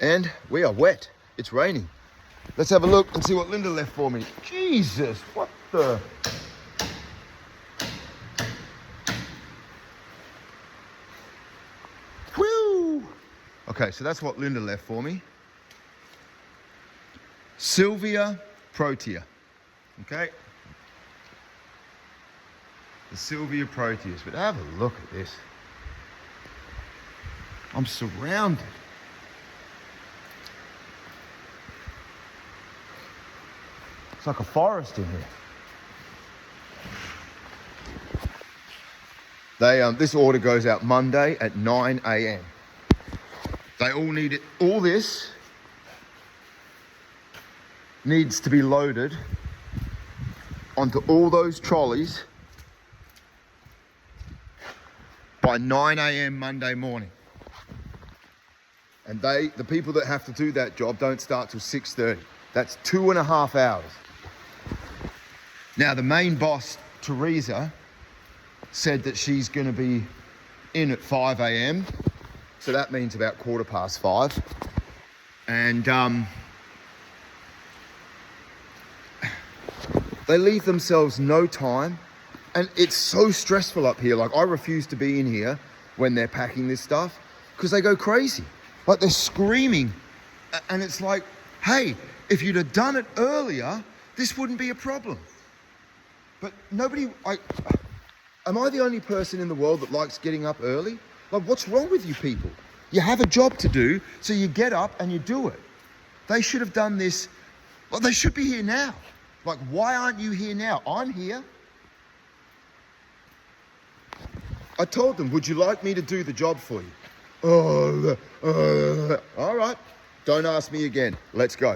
And we are wet. It's raining. Let's have a look and see what Linda left for me. Jesus, what the... Whew! Okay, so that's what Linda left for me. Sylvia Protea. Okay? The Sylvia Proteus. But have a look at this. I'm surrounded. It's like a forest in here. This order goes out Monday at 9 a.m. They all need it. All this needs to be loaded onto all those trolleys by 9 a.m. Monday morning. And the people that have to do that job don't start till 6:30. That's 2.5 hours. Now, the main boss, Teresa, said that she's going to be in at 5 a.m. So that means about 5:15. And they leave themselves no time. And it's so stressful up here. Like, I refuse to be in here when they're packing this stuff because they go crazy. Like, they're screaming. And it's like, hey, if you'd have done it earlier, this wouldn't be a problem. But nobody, am I the only person in the world that likes getting up early? Like, what's wrong with you people? You have a job to do, so you get up and you do it. They should have done this, well, they should be here now. Like, why aren't you here now? I'm here. I told them, would you like me to do the job for you? All right, don't ask me again. Let's go.